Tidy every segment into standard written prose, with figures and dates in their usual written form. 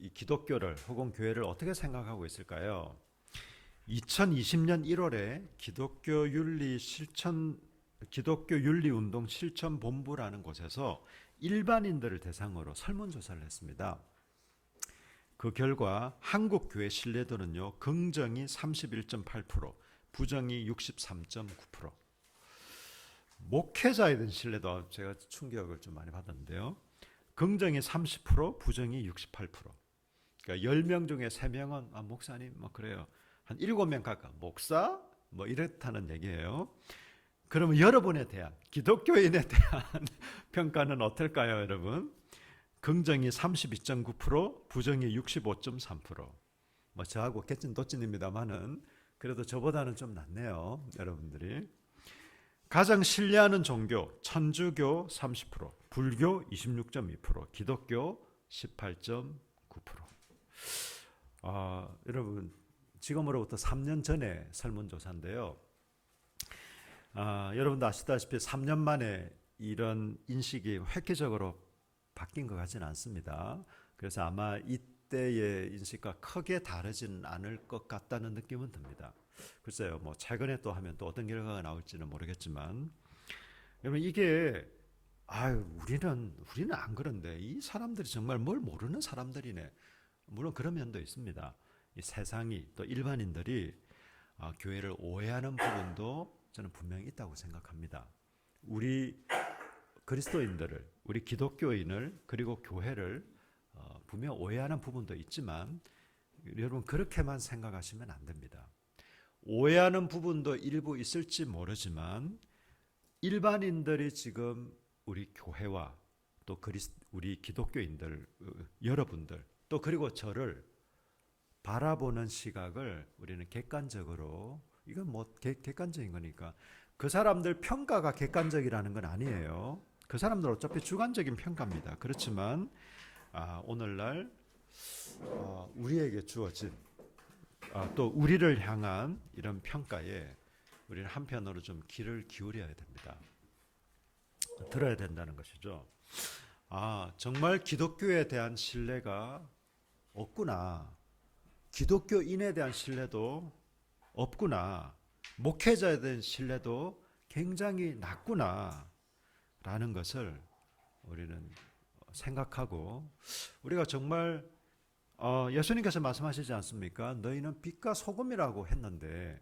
이 기독교를 혹은 교회를 어떻게 생각하고 있을까요? 2020년 1월에 기독교 윤리 운동 실천 본부라는 곳에서 일반인들을 대상으로 설문조사를 했습니다. 그 결과 한국 교회 신뢰도는요, 긍정이 31.8%, 부정이 63.9%. 목회자에 대한 신뢰도 제가 충격을 좀 많이 받았는데요. 긍정이 30%, 부정이 68%. 그러니까 10명 중에 3명은 목사님 뭐 그래요. 한 7명 가까이 목사 뭐 이렇다는 얘기예요. 그러면 여러분에 대한 기독교인에 대한 평가는 어떨까요, 여러분? 긍정이 32.9%, 부정이 65.3%. 뭐 저하고 개찐도찐입니다만은 그래도 저보다는 좀 낫네요, 여러분들이. 가장 신뢰하는 종교 천주교 30%, 불교 26.2%, 기독교 18.9%. 여러분 지금으로부터 3년 전에 설문조사인데요. 여러분도 아시다시피 3년 만에 이런 인식이 획기적으로 바뀐 것 같지는 않습니다. 그래서 아마 이때의 인식과 크게 다르지는 않을 것 같다는 느낌은 듭니다. 글쎄요, 뭐 최근에 또 하면 또 어떤 결과가 나올지는 모르겠지만, 여러분 이게 우리는 안 그런데 이 사람들이 정말 뭘 모르는 사람들이네. 물론 그런 면도 있습니다. 이 세상이 또 일반인들이 교회를 오해하는 부분도 저는 분명히 있다고 생각합니다. 우리 그리스도인들을, 우리 기독교인을 그리고 교회를 분명 오해하는 부분도 있지만 여러분 그렇게만 생각하시면 안 됩니다. 오해하는 부분도 일부 있을지 모르지만 일반인들이 지금 우리 교회와 또 우리 기독교인들 여러분들 또 그리고 저를 바라보는 시각을 우리는 객관적으로, 이건 뭐 객관적인 거니까 그 사람들 평가가 객관적이라는 건 아니에요. 그 사람들 어차피 주관적인 평가입니다. 그렇지만 오늘날 우리에게 주어진 또 우리를 향한 이런 평가에 우리는 한편으로 좀 귀를 기울여야 됩니다. 들어야 된다는 것이죠. 정말 기독교에 대한 신뢰가 없구나. 기독교인에 대한 신뢰도 없구나. 목회자에 대한 신뢰도 굉장히 낮구나. 라는 것을 우리는 생각하고, 우리가 정말 예수님께서 말씀하시지 않습니까? 너희는 빛과 소금이라고 했는데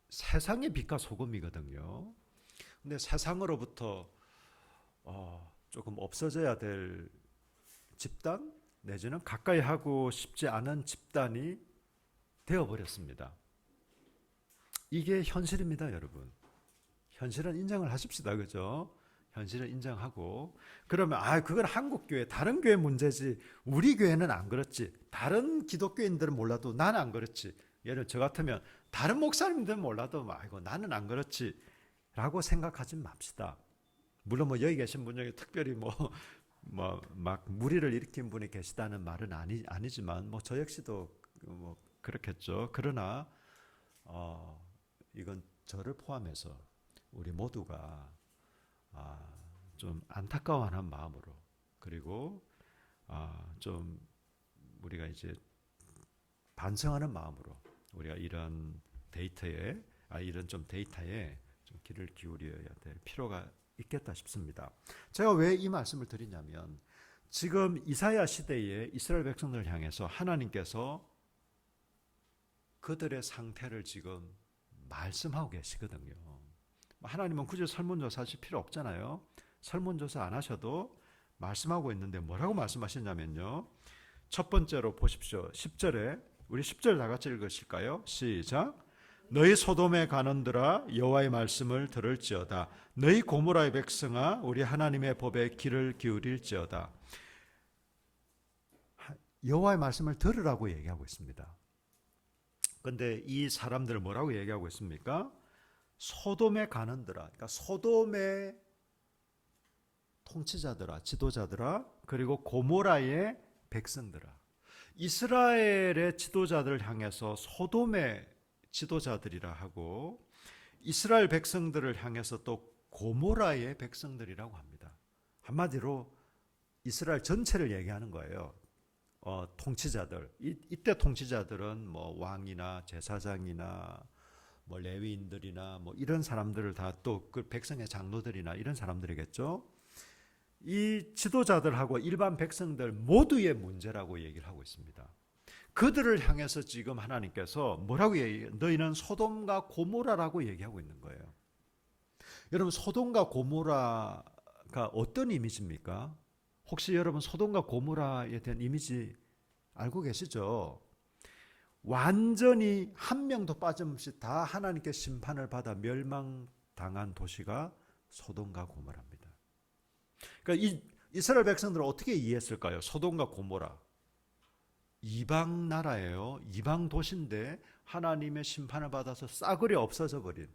세상의 빛과 소금이거든요. 근데 세상으로부터 조금 없어져야 될 집단 내지는 가까이 하고 싶지 않은 집단이 되어버렸습니다. 이게 현실입니다, 여러분. 현실은 인정을 하십시다, 그죠? 현실을 인정하고, 그러면 그건 한국 교회, 다른 교회 문제지, 우리 교회는 안 그렇지, 다른 기독교인들은 몰라도 나는 안 그렇지, 예를 저 같으면 다른 목사님들은 몰라도 나는 안 그렇지 라고 생각하지 맙시다. 물론 뭐 여기 계신 분 중에 특별히 막 무리를 일으킨 분이 계시다는 말은 아니지만 뭐 저 역시도 뭐 그렇겠죠. 그러나 이건 저를 포함해서 우리 모두가 좀 안타까워하는 마음으로, 그리고 좀 우리가 이제 반성하는 마음으로 우리가 이런 데이터에 좀 귀를 기울여야 될 필요가 있겠다 싶습니다. 제가 왜 이 말씀을 드리냐면 지금 이사야 시대에 이스라엘 백성들을 향해서 하나님께서 그들의 상태를 지금 말씀하고 계시거든요. 하나님은 굳이 설문조사 하실 필요 없잖아요. 설문조사 안 하셔도 말씀하고 있는데 뭐라고 말씀하시냐면요. 첫 번째로 보십시오. 10절에 우리 10절 다 같이 읽으실까요? 시작. 너희 소돔에 가는들아 여호와의 말씀을 들을지어다. 너희 고모라의 백성아 우리 하나님의 법에 귀를 기울일지어다. 여호와의 말씀을 들으라고 얘기하고 있습니다. 그런데 이 사람들 뭐라고 얘기하고 있습니까? 소돔에 가는들아, 그러니까 소돔의 통치자들아, 지도자들아, 그리고 고모라의 백성들아. 이스라엘의 지도자들을 향해서 소돔의 지도자들이라 하고 이스라엘 백성들을 향해서 또 고모라의 백성들이라고 합니다. 한마디로 이스라엘 전체를 얘기하는 거예요. 통치자들. 이때 통치자들은 뭐 왕이나 제사장이나 뭐 레위인들이나 뭐 이런 사람들을 다 또 그 백성의 장로들이나 이런 사람들이겠죠. 이 지도자들하고 일반 백성들 모두의 문제라고 얘기를 하고 있습니다. 그들을 향해서 지금 하나님께서 뭐라고 얘기해요? 너희는 소돔과 고모라라고 얘기하고 있는 거예요. 여러분, 소돔과 고모라가 어떤 이미지입니까? 혹시 여러분 소돔과 고모라에 대한 이미지 알고 계시죠? 완전히 한 명도 빠짐없이 다 하나님께 심판을 받아 멸망당한 도시가 소돔과 고모라입니다. 그러니까 이 이스라엘 백성들은 어떻게 이해했을까요? 소돔과 고모라. 이방 나라예요. 이방 도시인데 하나님의 심판을 받아서 싸그리 없어져 버린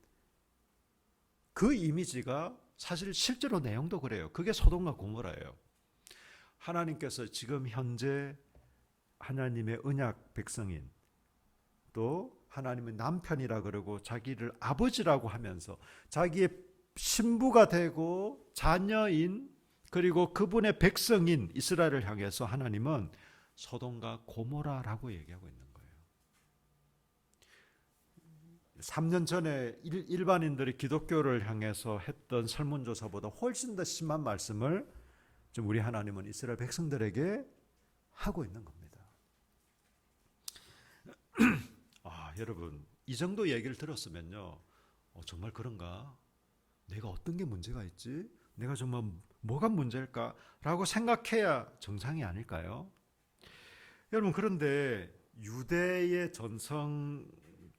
그 이미지가 사실 실제로 내용도 그래요. 그게 소돔과 고모라예요. 하나님께서 지금 현재 하나님의 언약 백성인 또 하나님의 남편이라 그러고 자기를 아버지라고 하면서 자기의 신부가 되고 자녀인 그리고 그분의 백성인 이스라엘을 향해서 하나님은 소돔과 고모라라고 얘기하고 있는 거예요. 3년 전에 일반인들이 기독교를 향해서 했던 설문조사보다 훨씬 더 심한 말씀을 좀 우리 하나님은 이스라엘 백성들에게 하고 있는 겁니다. 여러분, 이 정도 얘기를 들었으면요, 정말 그런가? 내가 어떤 게 문제가 있지? 내가 정말 뭐가 문제일까라고 생각해야 정상이 아닐까요? 여러분, 그런데 유대의 전성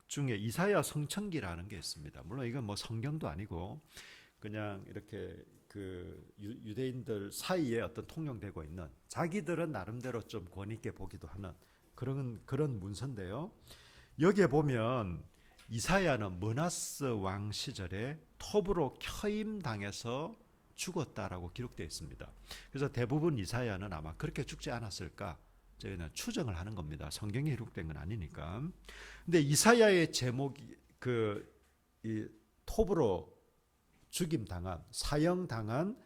중에 이사야 성천기라는 게 있습니다. 물론 이건 뭐 성경도 아니고 그냥 이렇게 그 유대인들 사이에 어떤 통용되고 있는, 자기들은 나름대로 좀 권위 있게 보기도 하는 그런 문서인데요. 여기에 보면 이사야는 므낫세 왕 시절에 톱으로 켜임당해서 죽었다라고 기록되어 있습니다. 그래서 대부분 이사야는 아마 그렇게 죽지 않았을까 저희는 추정을 하는 겁니다. 성경에 기록된 건 아니니까. 근데 이사야의 제목이 이 톱으로 죽임 당한, 사형 당한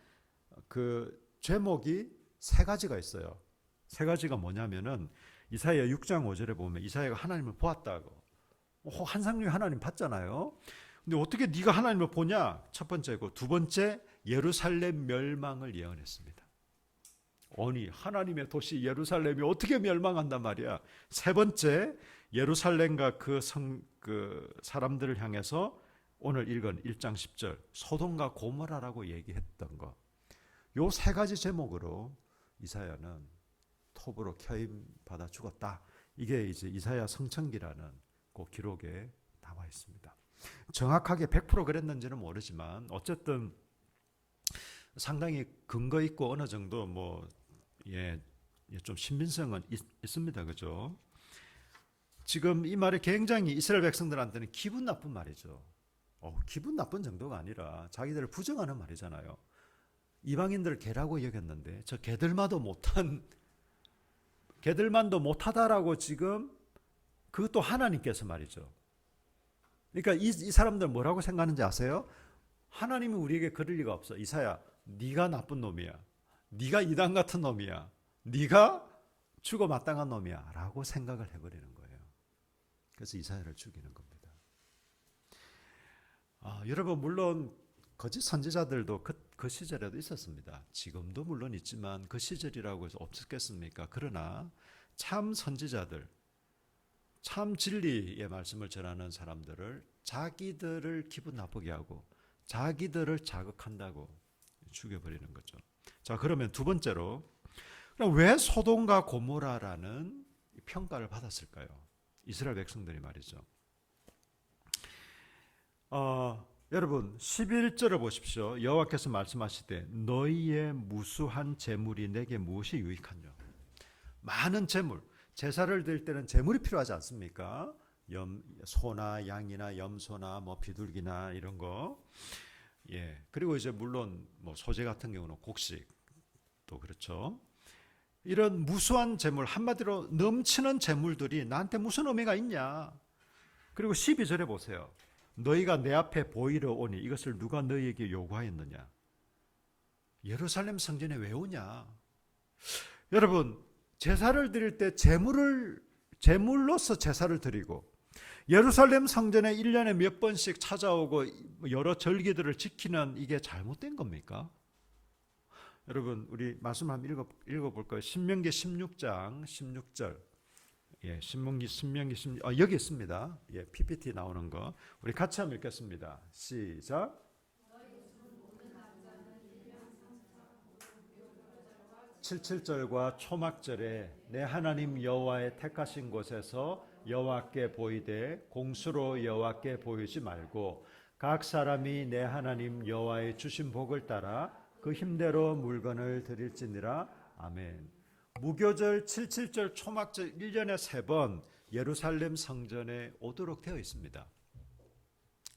그 제목이 세 가지가 있어요. 세 가지가 뭐냐면은 이사야 6장 5절에 보면 이사야가 하나님을 보았다고. 환상중에 하나님 봤잖아요. 근데 어떻게 네가 하나님을 보냐? 첫 번째고, 두 번째 예루살렘 멸망을 예언했습니다. 아니, 하나님의 도시 예루살렘이 어떻게 멸망한단 말이야? 세 번째, 예루살렘과 그 사람들을 향해서 오늘 읽은 1장 10절 소돔과 고모라라고 얘기했던 거. 요 세 가지 제목으로 이사야는 톱으로 켜임 받아 죽었다. 이게 이제 이사야 성천기라는 그 기록에 나와 있습니다. 정확하게 100% 그랬는지는 모르지만 어쨌든 상당히 근거 있고 어느 정도 좀 신빙성은 있습니다. 그죠? 지금 이 말이 굉장히 이스라엘 백성들한테는 기분 나쁜 말이죠. 기분 나쁜 정도가 아니라 자기들을 부정하는 말이잖아요. 이방인들을 개라고 여겼는데 저 개들만도 못하다라고 지금, 그것도 하나님께서 말이죠. 그러니까 이 사람들 뭐라고 생각하는지 아세요? 하나님이 우리에게 그럴 리가 없어. 이사야, 네가 나쁜 놈이야. 네가 이단 같은 놈이야. 네가 죽어 마땅한 놈이야 라고 생각을 해버리는 거예요. 그래서 이사야를 죽이는 겁니다. 여러분, 물론 거짓 선지자들도 그 시절에도 있었습니다. 지금도 물론 있지만 그 시절이라고 해서 없었겠습니까? 그러나 참 선지자들, 참 진리의 말씀을 전하는 사람들을 자기들을 기분 나쁘게 하고 자기들을 자극한다고 죽여버리는 거죠. 자, 그러면 두 번째로, 그럼 왜 소돔과 고모라라는 평가를 받았을까요? 이스라엘 백성들이 말이죠. 여러분 11절을 보십시오. 여호와께서 말씀하시되 너희의 무수한 재물이 내게 무엇이 유익하냐. 많은 재물, 제사를 드릴 때는 재물이 필요하지 않습니까? 소나 양이나 염소나 비둘기나 이런 거. 그리고 이제 물론 소재 같은 경우는 곡식도 그렇죠. 이런 무수한 재물, 한마디로 넘치는 재물들이 나한테 무슨 의미가 있냐. 그리고 12절에 보세요. 너희가 내 앞에 보이러 오니 이것을 누가 너희에게 요구하였느냐. 예루살렘 성전에 왜 오냐. 여러분, 제사를 드릴 때 제물로서 제사를 드리고 예루살렘 성전에 1년에 몇 번씩 찾아오고 여러 절기들을 지키는 이게 잘못된 겁니까? 여러분, 우리 말씀 한번 읽어볼까요? 신명기 16장 16절. 예, 신명기 16, 여기 있습니다. 예, PPT 나오는 거. 우리 같이 한번 읽겠습니다. 시작. 77절과 초막절에 내 하나님 여호와의 택하신 곳에서 여호와께 보이되 공수로 여호와께 보이지 말고 각 사람이 내 하나님 여호와의 주신 복을 따라 그 힘대로 물건을 드릴지니라. 아멘. 무교절, 77절, 초막절 1년에 3번 예루살렘 성전에 오도록 되어 있습니다.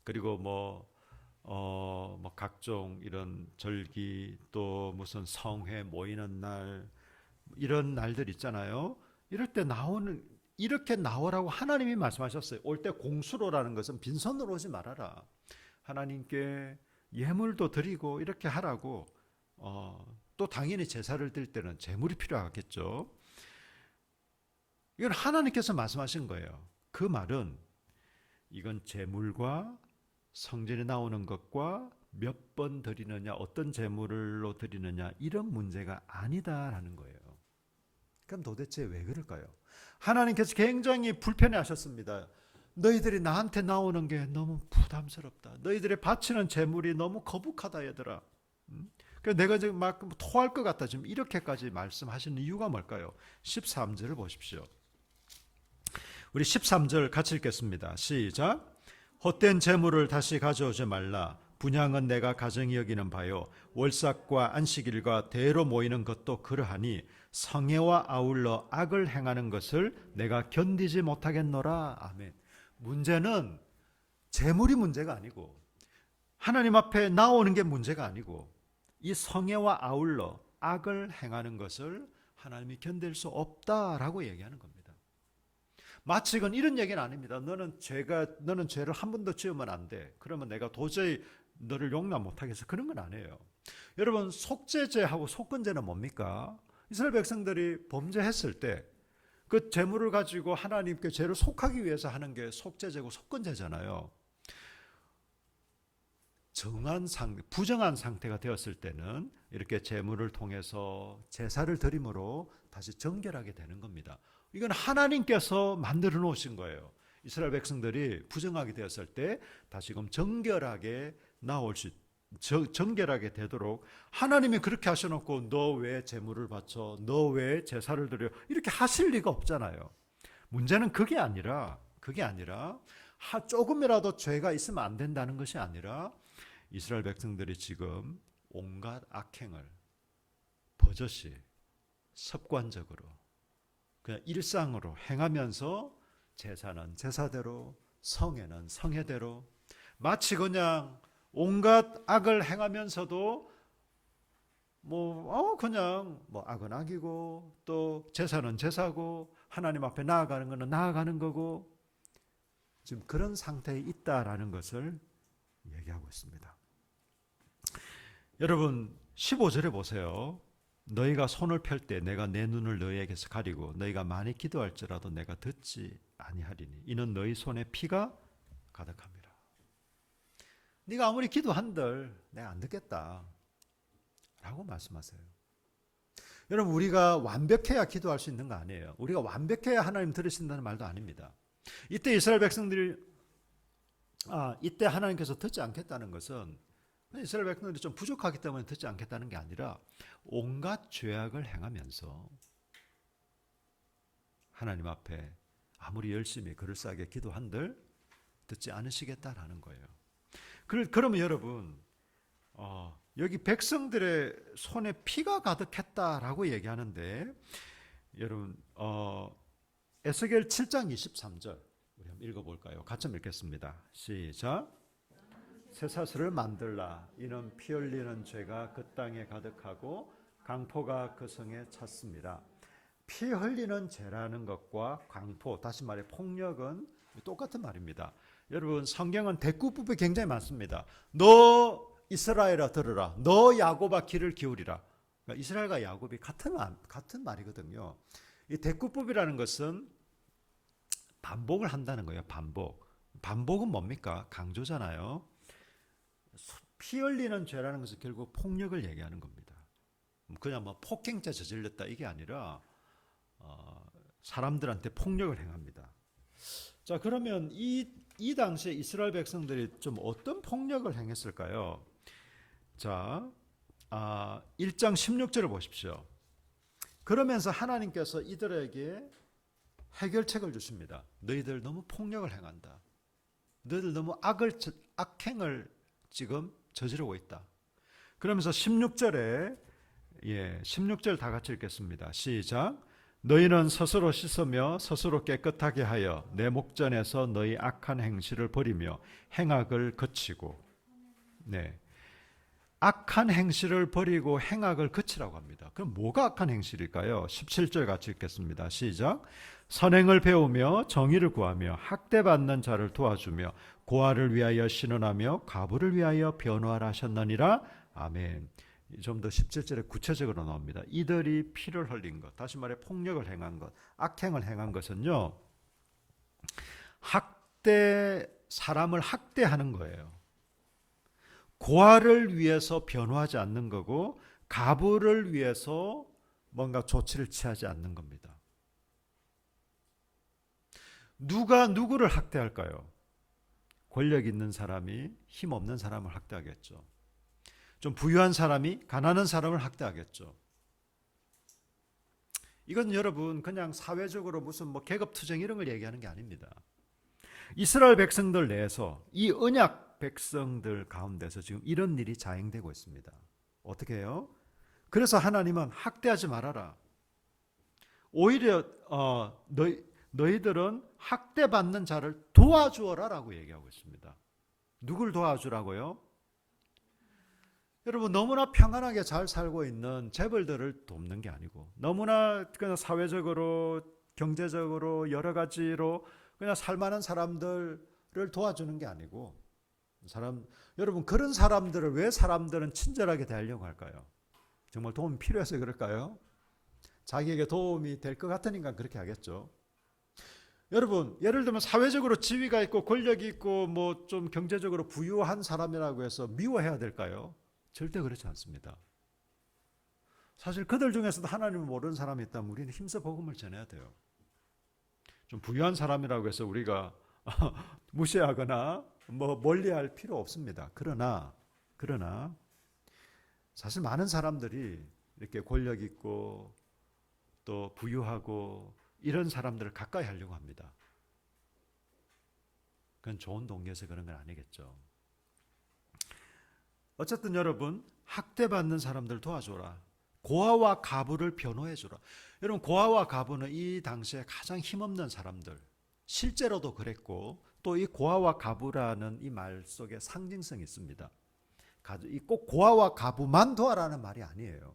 그리고 각종 이런 절기 또 무슨 성회 모이는 날 이런 날들 있잖아요. 이럴 때 이렇게 나오라고 하나님이 말씀하셨어요. 올 때 공수로라는 것은 빈손으로 오지 말아라. 하나님께 예물도 드리고 이렇게 하라고. 또 당연히 제사를 드릴 때는 제물이 필요하겠죠. 이건 하나님께서 말씀하신 거예요. 그 말은 이건 제물과 성전에 나오는 것과 몇 번 드리느냐, 어떤 제물로 드리느냐 이런 문제가 아니다라는 거예요. 그럼 도대체 왜 그럴까요? 하나님께서 굉장히 불편해하셨습니다. 너희들이 나한테 나오는 게 너무 부담스럽다. 너희들이 바치는 제물이 너무 거북하다 얘들아. 그래서 내가 지금 막 토할 것 같다. 지금 이렇게까지 말씀하시는 이유가 뭘까요? 13절을 보십시오. 우리 13절 같이 읽겠습니다. 시작. 헛된 재물을 다시 가져오지 말라. 분향은 내가 가정히 여기는 바요. 월삭과 안식일과 대로 모이는 것도 그러하니 성애와 아울러 악을 행하는 것을 내가 견디지 못하겠노라. 아멘. 문제는 재물이 문제가 아니고 하나님 앞에 나오는 게 문제가 아니고 이 성애와 아울러 악을 행하는 것을 하나님이 견딜 수 없다라고 얘기하는 겁니다. 마치 이건 이런 얘기는 아닙니다. 너는 죄를 한 번도 지으면 안 돼. 그러면 내가 도저히 너를 용납 못하겠어. 그런 건 아니에요. 여러분, 속죄죄하고 속건죄는 뭡니까? 이스라엘 백성들이 범죄했을 때 그 재물을 가지고 하나님께 죄를 속하기 위해서 하는 게 속죄죄고 속건죄잖아요. 부정한 상태가 되었을 때는 이렇게 제물을 통해서 제사를 드림으로 다시 정결하게 되는 겁니다. 이건 하나님께서 만들어 놓으신 거예요. 이스라엘 백성들이 부정하게 되었을 때 다시금 정결하게 정결하게 되도록 하나님이 그렇게 하셔놓고 너 왜 제물을 바쳐? 너 왜 제사를 드려? 이렇게 하실 리가 없잖아요. 문제는 그게 아니라 조금이라도 죄가 있으면 안 된다는 것이 아니라 이스라엘 백성들이 지금 온갖 악행을 버젓이 습관적으로 그냥 일상으로 행하면서 제사는 제사대로 성회는 성회대로 마치 그냥 온갖 악을 행하면서도 그냥 악은 악이고 또 제사는 제사고 하나님 앞에 나아가는 것은 나아가는 거고 지금 그런 상태에 있다라는 것을 얘기하고 있습니다. 여러분 15절에 보세요. 너희가 손을 펼 때 내가 내 눈을 너희에게서 가리고 너희가 많이 기도할지라도 내가 듣지 아니하리니 이는 너희 손에 피가 가득함이라. 네가 아무리 기도한들 내가 안 듣겠다 라고 말씀하세요. 여러분 우리가 완벽해야 기도할 수 있는 거 아니에요. 우리가 완벽해야 하나님 들으신다는 말도 아닙니다. 이때 이스라엘 백성들이 이때 하나님께서 듣지 않겠다는 것은 이스라엘 백성들이 좀 부족하기 때문에 듣지 않겠다는 게 아니라 온갖 죄악을 행하면서 하나님 앞에 아무리 열심히 그럴싸하게 기도한들 듣지 않으시겠다라는 거예요. 그러면 여러분 여기 백성들의 손에 피가 가득했다라고 얘기하는데 여러분 에스겔 7장 23절 우리 한번 읽어볼까요? 같이 한번 읽겠습니다. 시작. 쇠사슬을 만들라. 이는 피 흘리는 죄가 그 땅에 가득하고 강포가 그 성에 찼습니다. 피 흘리는 죄라는 것과 강포, 다시 말해 폭력은 똑같은 말입니다. 여러분 성경은 대꾸법이 굉장히 많습니다. 너 이스라엘아 들으라. 너 야곱아 귀를 기울이라. 그러니까 이스라엘과 야곱이 같은 말이거든요. 이 대꾸법이라는 것은 반복을 한다는 거예요. 반복은 뭡니까? 강조잖아요. 피 흘리는 죄라는 것은 결국 폭력을 얘기하는 겁니다. 그냥 뭐 폭행죄 저질렀다 이게 아니라 사람들한테 폭력을 행합니다. 자, 그러면 이 당시에 이스라엘 백성들이 좀 어떤 폭력을 행했을까요? 자, 1장 16절을 보십시오. 그러면서 하나님께서 이들에게 해결책을 주십니다. 너희들 너무 폭력을 행한다. 너희들 너무 악행을 지금 저지르고 있다. 그러면서 16절에 16절 다 같이 읽겠습니다. 시작. 너희는 스스로 씻으며 스스로 깨끗하게 하여 내 목전에서 너희 악한 행실을 버리며 행악을 그치고. 네. 악한 행실을 버리고 행악을 그치라고 합니다. 그럼 뭐가 악한 행실일까요? 17절 같이 읽겠습니다. 시작. 선행을 배우며 정의를 구하며 학대받는 자를 도와주며 고아를 위하여 신원하며 과부를 위하여 변호하라 하셨느니라. 아멘. 좀 더 17절에 구체적으로 나옵니다. 이들이 피를 흘린 것, 다시 말해 폭력을 행한 것, 악행을 행한 것은요, 사람을 학대하는 거예요. 고아를 위해서 변호하지 않는 거고 가부를 위해서 뭔가 조치를 취하지 않는 겁니다. 누가 누구를 학대할까요? 권력 있는 사람이 힘 없는 사람을 학대하겠죠. 좀 부유한 사람이 가난한 사람을 학대하겠죠. 이건 여러분 그냥 사회적으로 무슨 뭐 계급투쟁 이런 걸 얘기하는 게 아닙니다. 이스라엘 백성들 내에서 이 언약 백성들 가운데서 지금 이런 일이 자행되고 있습니다. 어떻게 해요? 그래서 하나님은 학대하지 말아라. 오히려 너희들은 학대받는 자를 도와주어라 라고 얘기하고 있습니다. 누굴 도와주라고요? 여러분 너무나 평안하게 잘 살고 있는 재벌들을 돕는 게 아니고 너무나 그냥 사회적으로 경제적으로 여러 가지로 그냥 살만한 사람들을 도와주는 게 아니고 여러분 그런 사람들을 왜 사람들은 친절하게 대하려고 할까요? 정말 도움이 필요해서 그럴까요? 자기에게 도움이 될 것 같으니까 그렇게 하겠죠. 여러분 예를 들면 사회적으로 지위가 있고 권력이 있고 뭐 좀 경제적으로 부유한 사람이라고 해서 미워해야 될까요? 절대 그렇지 않습니다. 사실 그들 중에서도 하나님을 모르는 사람이 있다면 우리는 힘써 복음을 전해야 돼요. 좀 부유한 사람이라고 해서 우리가 무시하거나 뭐 멀리할 필요 없습니다. 그러나 사실 많은 사람들이 이렇게 권력 있고 또 부유하고 이런 사람들을 가까이 하려고 합니다. 그건 좋은 동기에서 그런 건 아니겠죠. 어쨌든 여러분 학대받는 사람들 도와줘라. 고아와 가부를 변호해주라. 여러분 고아와 가부는 이 당시에 가장 힘없는 사람들, 실제로도 그랬고 또 이 고아와 가부라는 이 말 속에 상징성이 있습니다. 꼭 고아와 가부만 도와라는 말이 아니에요.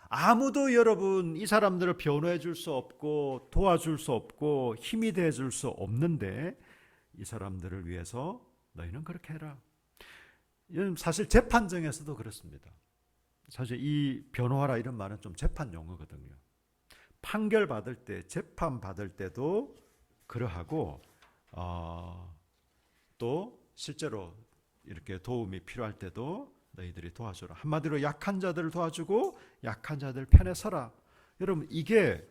아무도 여러분 이 사람들을 변호해 줄 수 없고 도와줄 수 없고 힘이 돼 줄 수 없는데 이 사람들을 위해서 너희는 그렇게 해라. 사실 재판정에서도 그렇습니다. 사실 이 변호하라 이런 말은 좀 재판 용어거든요. 판결 받을 때, 재판 받을 때도 그러하고 또 실제로 이렇게 도움이 필요할 때도 너희들이 도와줘라. 한마디로 약한 자들을 도와주고 약한 자들 편에 서라. 여러분 이게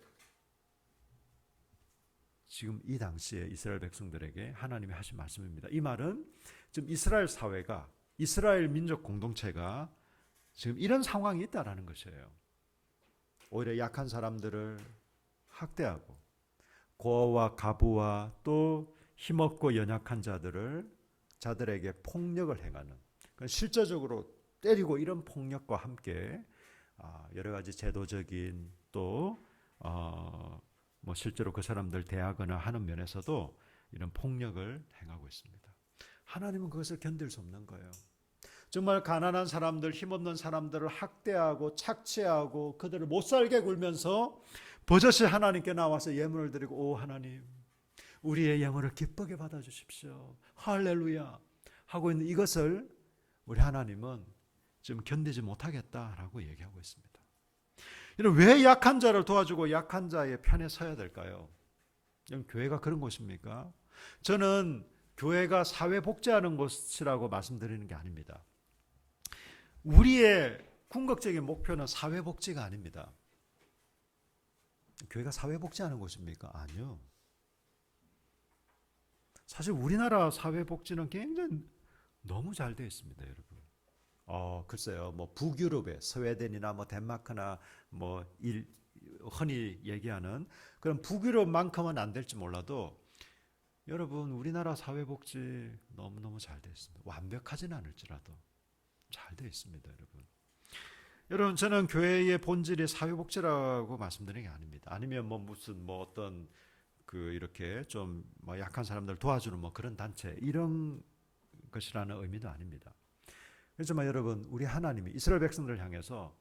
지금 이 당시에 이스라엘 백성들에게 하나님이 하신 말씀입니다. 이 말은 지금 이스라엘 사회가 이스라엘 민족 공동체가 지금 이런 상황이 있다라는 것이에요. 오히려 약한 사람들을 학대하고 고아와 가부와 또 힘없고 연약한 자들에게 폭력을 행하는 실제적으로 때리고 이런 폭력과 함께 여러 가지 제도적인 또 뭐 실제로 그 사람들 대하거나 하는 면에서도 이런 폭력을 행하고 있습니다. 하나님은 그것을 견딜 수 없는 거예요. 정말 가난한 사람들, 힘없는 사람들을 학대하고 착취하고 그들을 못살게 굴면서 버젓이 하나님께 나와서 예물을 드리고 오 하나님 우리의 예물을 기쁘게 받아주십시오. 할렐루야 하고 있는 이것을 우리 하나님은 지금 견디지 못하겠다라고 얘기하고 있습니다. 왜 약한 자를 도와주고 약한 자의 편에 서야 될까요? 교회가 그런 곳입니까? 저는 교회가 사회복지하는 곳이라고 말씀드리는 게 아닙니다. 우리의 궁극적인 목표는 사회복지가 아닙니다. 교회가 사회복지하는 곳입니까? 아니요. 사실 우리나라 사회복지는 굉장히 너무 잘 되어 있습니다, 여러분. 글쎄요, 뭐 북유럽의 스웨덴이나 뭐 덴마크나 뭐 흔히 얘기하는 그런 북유럽만큼은 안 될지 몰라도 여러분 우리나라 사회복지 너무너무 잘 되어 있습니다. 완벽하지는 않을지라도 잘 되어 있습니다, 여러분. 여러분 저는 교회의 본질이 사회복지라고 말씀드리는 게 아닙니다. 아니면 뭐 무슨 뭐 어떤 이렇게 좀 뭐 약한 사람들 도와주는 뭐 그런 단체 이런 것이라는 의미도 아닙니다. 그렇지만 여러분 우리 하나님이 이스라엘 백성들을 향해서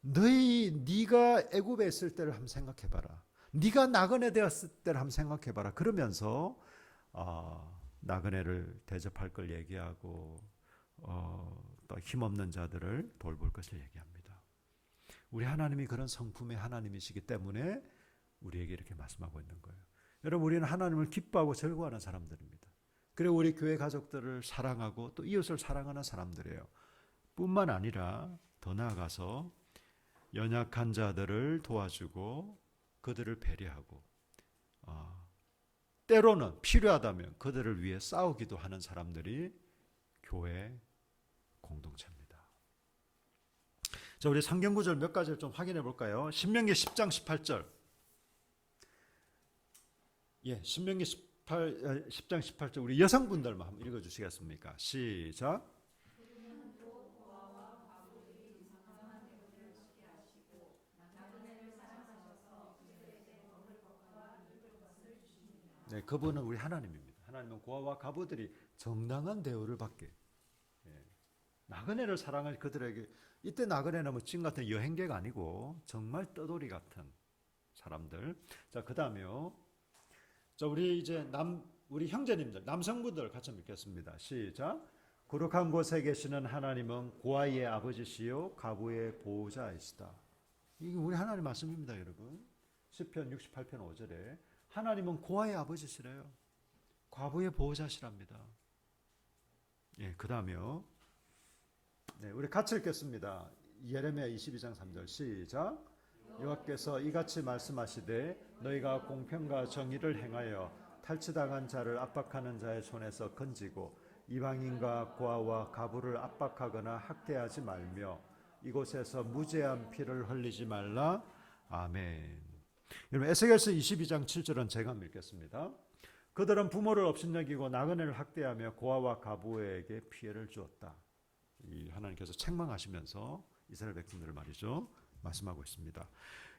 네가 애굽에 있을 때를 한번 생각해봐라. 네가 나그네 되었을 때를 한번 생각해봐라. 그러면서 나그네를 대접할 걸 얘기하고 또 힘없는 자들을 돌볼 것을 얘기합니다. 우리 하나님이 그런 성품의 하나님이시기 때문에 우리에게 이렇게 말씀하고 있는 거예요. 여러분 우리는 하나님을 기뻐하고 즐거워하는 사람들입니다. 그리고 우리 교회 가족들을 사랑하고 또 이웃을 사랑하는 사람들이에요. 뿐만 아니라 더 나아가서 연약한 자들을 도와주고 그들을 배려하고 때로는 필요하다면 그들을 위해 싸우기도 하는 사람들이 교회 공동체입니다. 자, 우리 성경 구절 몇 가지를 좀 확인해 볼까요? 신명기 10장 18절. 신명기 10장 18절 우리 여성분들만 한번 읽어 주시겠습니까? 시작. 네, 그분은 우리 하나님입니다. 하나님은 고아와 가부들이 정당한 대우를 받게. 나그네를 사랑할 그들에게 이때 나그네는 뭐 지금 같은 여행객 아니고 정말 떠돌이 같은 사람들. 자, 그다음에요. 자, 우리 형제님들, 남성분들 같이 읽겠습니다. 시작. 거룩한 곳에 계시는 하나님은 고아의 아버지시요 가부의 보호자이시다. 이게 우리 하나님 말씀입니다, 여러분. 시편 68편 5절에 하나님은 고아의 아버지시래요. 과부의 보호자시랍니다. 그다음에요. 우리 같이 읽겠습니다. 예레미야 22장 3절 시작. 여호와께서 이같이 말씀하시되 너희가 공평과 정의를 행하여 탈취당한 자를 압박하는 자의 손에서 건지고 이방인과 고아와 가부를 압박하거나 학대하지 말며 이곳에서 무죄한 피를 흘리지 말라. 아멘. 여러분 에스겔서 22장 7절은 제가 읽겠습니다. 그들은 부모를 업신여기고 나그네를 학대하며 고아와 가부에게 피해를 주었다. 이 하나님께서 책망하시면서 이스라엘 백성들을 말이죠 말씀하고 있습니다.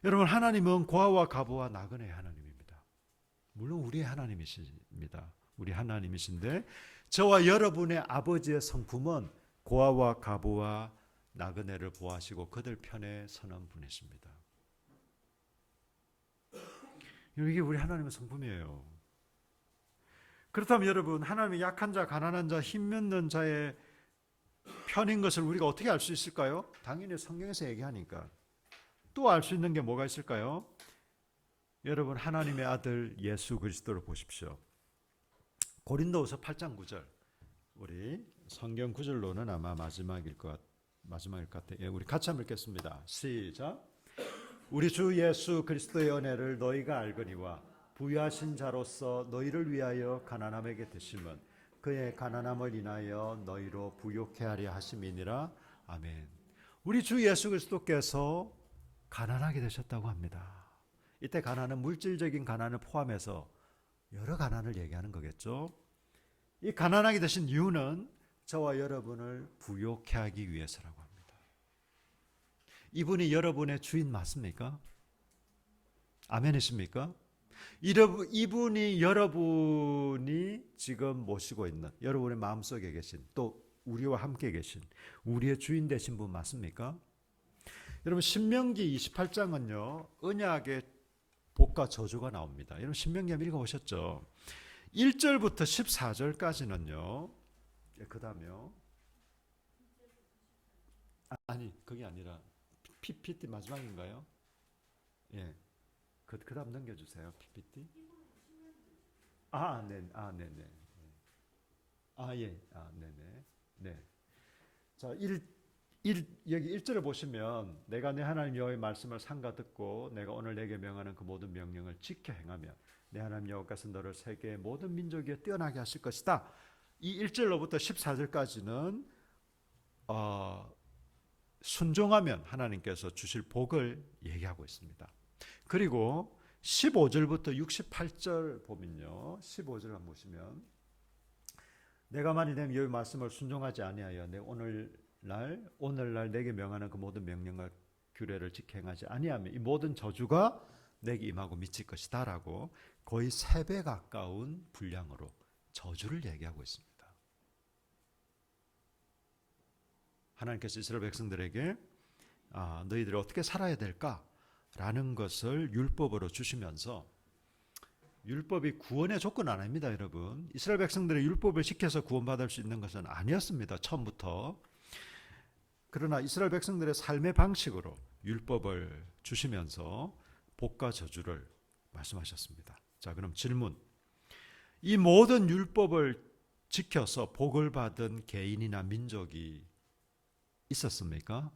여러분 하나님은 고아와 가부와 나그네의 하나님입니다. 물론 우리의 하나님이십니다. 우리 하나님이신데 저와 여러분의 아버지의 성품은 고아와 가부와 나그네를 보호하시고 그들 편에 서는 분이십니다. 이게 우리 하나님의 성품이에요. 그렇다면 여러분 하나님의 약한 자, 가난한 자, 힘없는 자의 편인 것을 우리가 어떻게 알 수 있을까요? 당연히 성경에서 얘기하니까. 또 알 수 있는 게 뭐가 있을까요? 여러분 하나님의 아들 예수 그리스도를 보십시오. 고린도후서 8장 9절. 우리 성경 구절로는 아마 마지막일 것 같아요. 우리 같이 한번 읽겠습니다. 시작. 우리 주 예수 그리스도의 은혜를 너희가 알거니와 부유하신 자로서 너희를 위하여 가난함에게 드심은 그의 가난함을 인하여 너희로 부욕해 하려 하심이니라. 아멘. 우리 주 예수 그리스도께서 가난하게 되셨다고 합니다. 이때 가난은 물질적인 가난을 포함해서 여러 가난을 얘기하는 거겠죠. 이 가난하게 되신 이유는 저와 여러분을 부욕해 하기 위해서라고 합니다. 이분이 여러분의 주인 맞습니까? 아멘이십니까? 이분이 여러분이 지금 모시고 있는 여러분의 마음속에 계신 또 우리와 함께 계신 우리의 주인 되신 분 맞습니까? 여러분 신명기 28장은요 언약의 복과 저주가 나옵니다. 여러분 신명기 한번 읽어보셨죠? 1절부터 14절까지는요 그 다음에요 아니 그게 아니라 PPT 마지막인가요? 예. 그다음 넘겨주세요. PPT. 네네. 예. 네네. 네. 자, 여기 1절을 보시면 내가 내 하나님 여호와의 말씀을 삼가 듣고 내가 오늘 내게 명하는 그 모든 명령을 지켜 행하며 내 하나님 여호와께서 너를 세계의 모든 민족 위에 뛰어나게 하실 것이다. 이 1절로부터 14절까지는 순종하면 하나님께서 주실 복을 얘기하고 있습니다. 그리고 15절부터 68절 보면요. 15절 한번 보시면 내가 만일 내 여호와의 말씀을 순종하지 아니하여 내 오늘날 내게 명하는 그 모든 명령과 규례를 지켜 행하지 아니하면 이 모든 저주가 내게 임하고 미칠 것이다라고 거의 3배 가까운 분량으로 저주를 얘기하고 있습니다. 하나님께서 이스라엘 백성들에게 너희들이 어떻게 살아야 될까라는 것을 율법으로 주시면서 율법이 구원의 조건 아닙니다, 여러분. 이스라엘 백성들의 율법을 지켜서 구원받을 수 있는 것은 아니었습니다, 처음부터. 그러나 이스라엘 백성들의 삶의 방식으로 율법을 주시면서 복과 저주를 말씀하셨습니다. 자, 그럼 질문. 이 모든 율법을 지켜서 복을 받은 개인이나 민족이 있었습니까?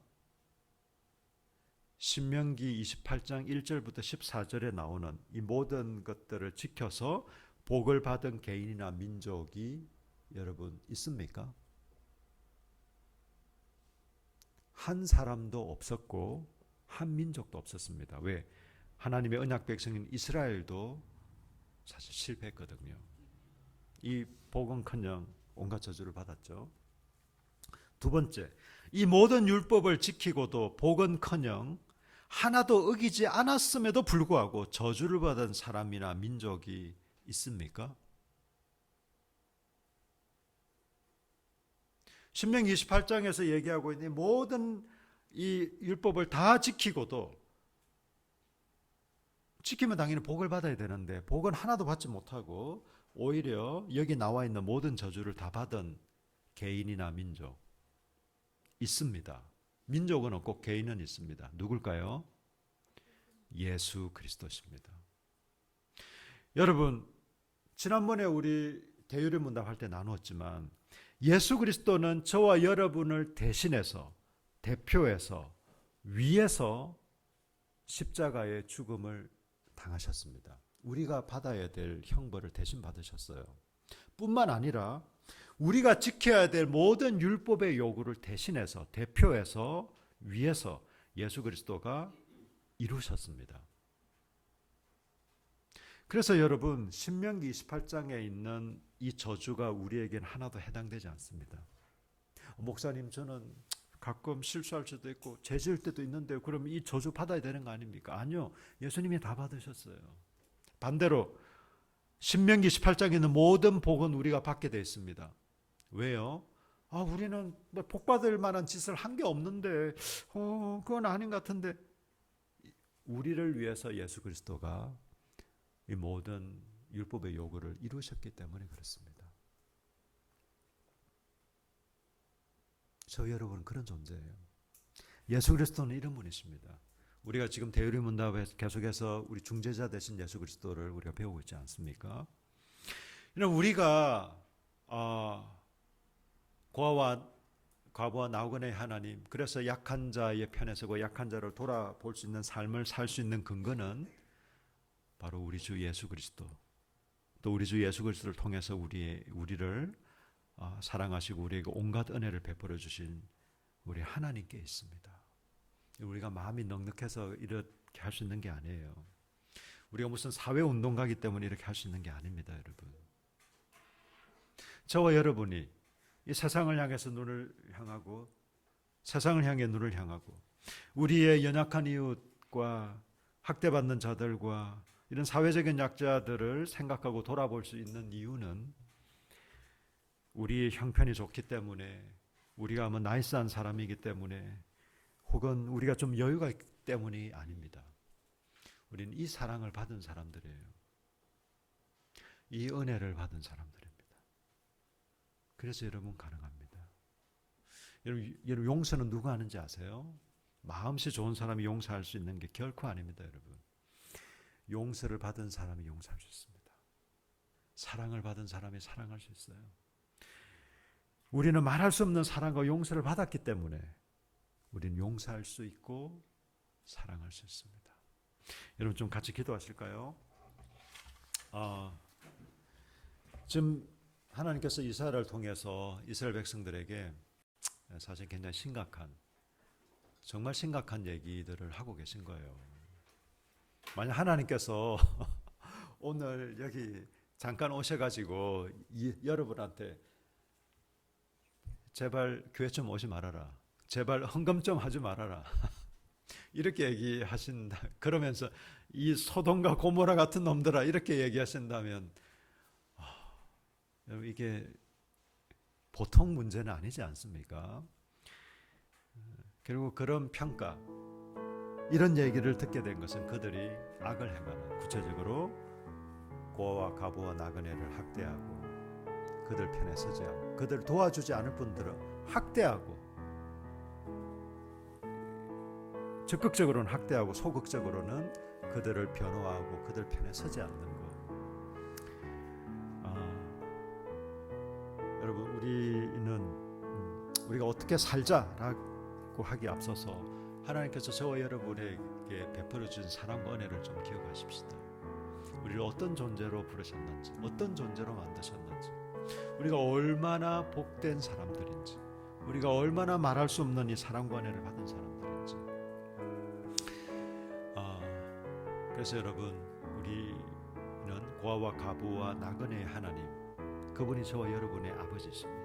신명기 28장 1절부터 14절에 나오는 이 모든 것들을 지켜서 복을 받은 개인이나 민족이 여러분 있습니까? 한 사람도 없었고 한 민족도 없었습니다. 왜? 하나님의 언약 백성인 이스라엘도 사실 실패했거든요. 이 복은커녕 온갖 저주를 받았죠. 두 번째, 이 모든 율법을 지키고도 복은커녕 하나도 어기지 않았음에도 불구하고 저주를 받은 사람이나 민족이 있습니까? 신명기 28장에서 얘기하고 있는 모든 이 율법을 다 지키고도 지키면 당연히 복을 받아야 되는데 복은 하나도 받지 못하고 오히려 여기 나와 있는 모든 저주를 다 받은 개인이나 민족 있습니다. 민족은 없고 개인은 있습니다. 누굴까요? 예수 그리스도십니다. 여러분, 지난번에 우리 대유리 문답할 때 나누었지만 예수 그리스도는 저와 여러분을 대신해서 대표해서 위에서 십자가의 죽음을 당하셨습니다. 우리가 받아야 될 형벌을 대신 받으셨어요. 뿐만 아니라 우리가 지켜야 될 모든 율법의 요구를 대신해서 대표해서 위에서 예수 그리스도가 이루셨습니다. 그래서 여러분 신명기 28장에 있는 이 저주가 우리에겐 하나도 해당되지 않습니다. 목사님 저는 가끔 실수할 수도 있고 죄 지을 때도 있는데 그럼 이 저주 받아야 되는 거 아닙니까? 아니요. 예수님이 다 받으셨어요. 반대로 신명기 18장에 있는 모든 복은 우리가 받게 되어 있습니다. 왜요? 우리는 복 받을 만한 짓을 한 게 없는데 그건 아닌 것 같은데 우리를 위해서 예수 그리스도가 이 모든 율법의 요구를 이루셨기 때문에 그렇습니다. 저 여러분은 그런 존재예요. 예수 그리스도는 이런 분이십니다. 우리가 지금 대유리 문답에 계속해서 우리 중재자 되신 예수 그리스도를 우리가 배우고 있지 않습니까? 우리가 과부와 나그네의 하나님, 그래서 약한 자의 편에 서고 약한 자를 돌아볼 수 있는 삶을 살 수 있는 근거는 바로 우리 주 예수 그리스도, 또 우리 주 예수 그리스도를 통해서 우리를 사랑하시고 우리에게 온갖 은혜를 베풀어 주신 우리 하나님께 있습니다. 우리가 마음이 넉넉해서 이렇게 할 수 있는 게 아니에요. 우리가 무슨 사회운동가이기 때문에 이렇게 할 수 있는 게 아닙니다, 여러분. 저와 여러분이 이 세상을 향해서 눈을 향하고 세상을 향해 눈을 향하고 우리의 연약한 이웃과 학대받는 자들과 이런 사회적인 약자들을 생각하고 돌아볼 수 있는 이유는 우리의 형편이 좋기 때문에 우리가 나이스한 사람이기 때문에 혹은 우리가 좀 여유가 있기 때문이 아닙니다. 우리는 이 사랑을 받은 사람들이에요. 이 은혜를 받은 사람들입니다. 그래서 여러분 가능합니다. 여러분 용서는 누가 하는지 아세요? 마음씨 좋은 사람이 용서할 수 있는 게 결코 아닙니다, 여러분. 용서를 받은 사람이 용서할 수 있습니다. 사랑을 받은 사람이 사랑할 수 있어요. 우리는 말할 수 없는 사랑과 용서를 받았기 때문에 우리는 용서할 수 있고 사랑할 수 있습니다. 여러분 좀 같이 기도하실까요? 지금 하나님께서 이스라엘을 통해서 이스라엘 백성들에게 사실 굉장히 정말 심각한 얘기들을 하고 계신 거예요. 만약 하나님께서 오늘 여기 잠깐 오셔가지고 여러분한테 제발 교회 좀 오지 말아라, 제발 헌금 좀 하지 말아라 이렇게 얘기하신다. 그러면서 이 소돔과 고모라 같은 놈들아 이렇게 얘기하신다면 이게 보통 문제는 아니지 않습니까? 그리고 그런 평가, 이런 얘기를 듣게 된 것은 그들이 악을 행하는, 구체적으로 고아와 가부와 나그네를 학대하고 그들 편에 서지 않고 그들 도와주지 않을 분들은 학대하고, 적극적으로는 학대하고 소극적으로는 그들을 변호하고 그들 편에 서지 않는 것. 여러분, 우리가 어떻게 살자라고 하기 앞서서 하나님께서 저와 여러분에게 베풀어 준 사랑과 은혜를 좀 기억하십시다. 우리를 어떤 존재로 부르셨는지, 어떤 존재로 만드셨는지, 우리가 얼마나 복된 사람들인지, 우리가 얼마나 말할 수 없는 이 사랑과 은혜를 받은 사람들인지. 그래서 여러분, 우리는 고아와 가부와 나그네의 하나님, 그분이 저와 여러분의 아버지십니다.